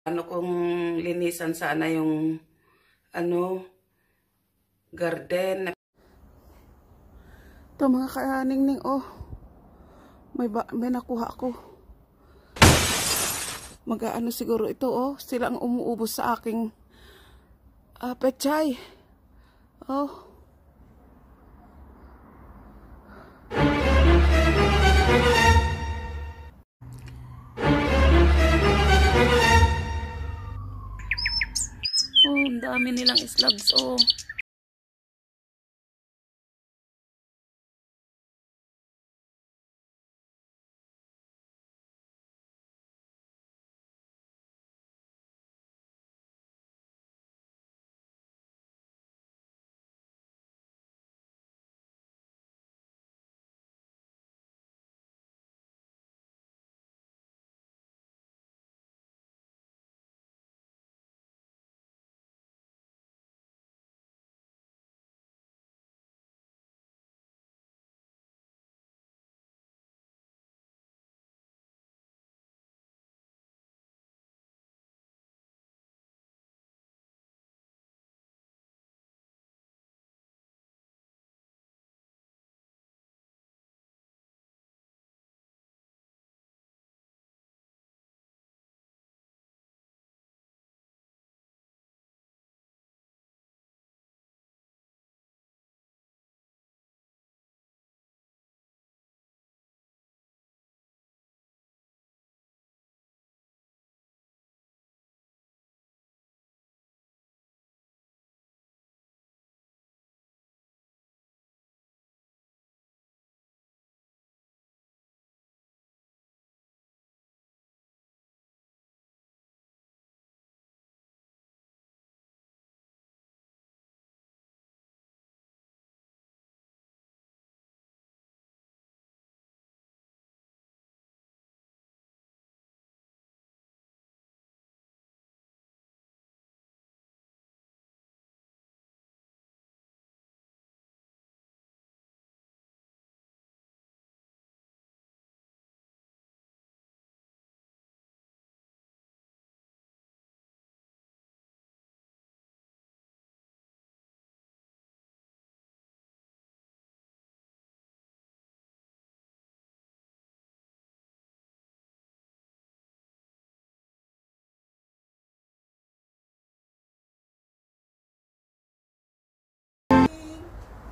Ano kung linisan sana yung ano, garden. Ito mga kaningning, oh. May nakuha ako. Mag-aano siguro ito, oh. Sila ang umuubos sa aking pechay. Oh. Oh, ang dami nilang slugs, oh.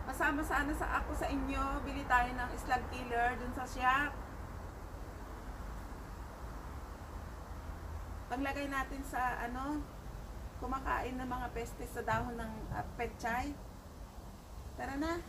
Masama sana ako sa inyo. Bili tayo ng slug killer dun sa shop. Paglagay natin sa kumakain ng mga pestes sa dahon ng pechay. Tara na.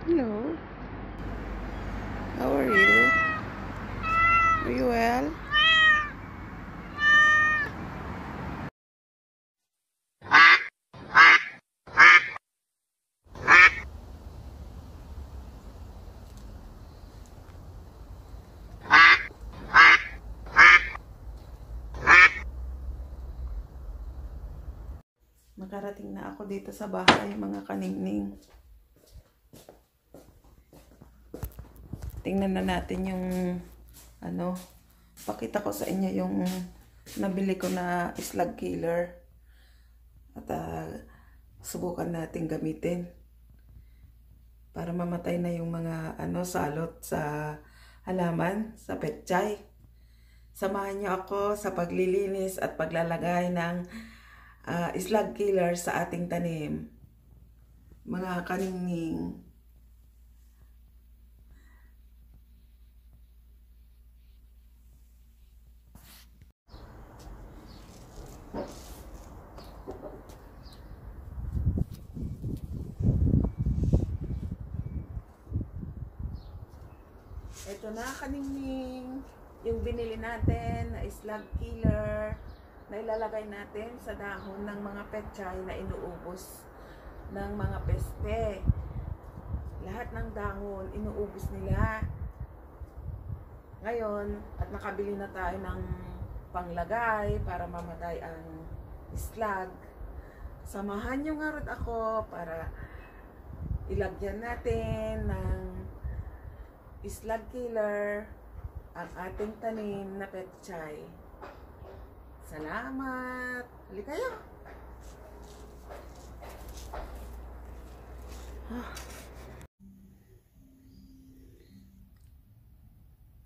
Hello. How are you? Are you well? Nakarating na ako dito sa bahay, mga kaningning. Tingnan na natin yung pakita ko sa inyo yung nabili ko na slug killer. At subukan natin gamitin para mamatay na yung mga salot sa halaman, sa petchay. Samahan niyo ako sa paglilinis at paglalagay ng slug killer sa ating tanim, mga kaningning. Ito na, kaningning, yung binili natin na slug killer na ilalagay natin sa dahon ng mga petchay na inuubos ng mga peste. Lahat ng dahon inuubos nila. Ngayon, at nakabili na tayo ng panglagay para mamatay ang slug. Samahan nyo nga rin ako para ilagyan natin ng slug killer ang ating tanim na petchay. Salamat! Hali kayo!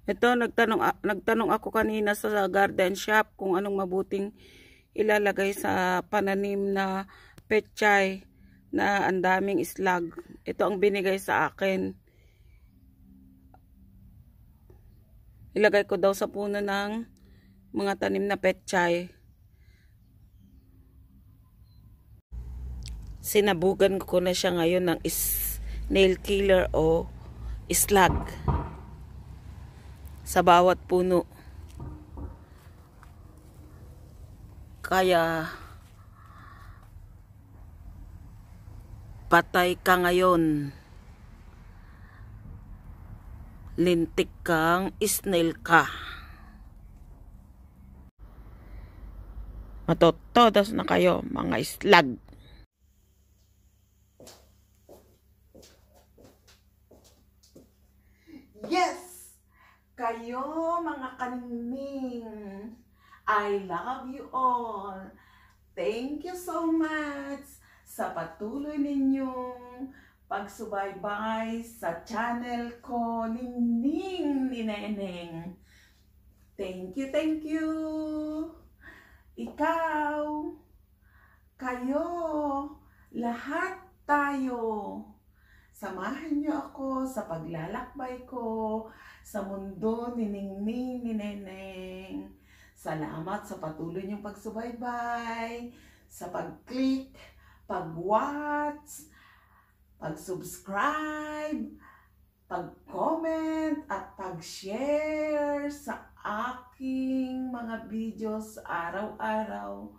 Ito, nagtanong ako kanina sa garden shop kung anong mabuting ilalagay sa pananim na petchay na ang daming slug. Ito ang binigay sa akin. Ilagay ko daw sa puno ng mga tanim na petchay. Sinabugan ko na siya ngayon ng snail killer o slug sa bawat puno. Kaya patay ka ngayon. Lintik kang snail ka. Matotodos na kayo, mga slug. Yes! Kayo, mga kaningning. I love you all. Thank you so much sa patuloy ninyong pagsubaybay sa channel ko, Ningning ni Neneng. Thank you, thank you. Ikaw, kayo, lahat tayo. Samahan niyo ako sa paglalakbay ko sa mundo ni Ningning ni Neneng. Salamat sa patuloy niyong pagsubaybay, sa pag-click, pag-watch, pag-subscribe, pag-comment at pag-share sa aking mga videos araw-araw.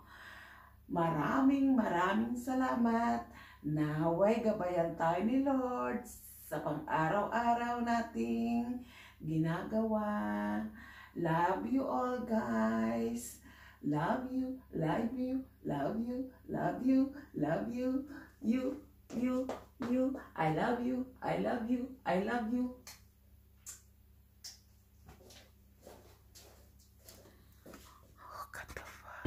Maraming salamat. Naway gabayan tayo ni Lord sa pang-araw-araw nating ginagawa. Love you all, guys. Love you, love you, love you, love you, love you, you. I love you, I love you, I love you.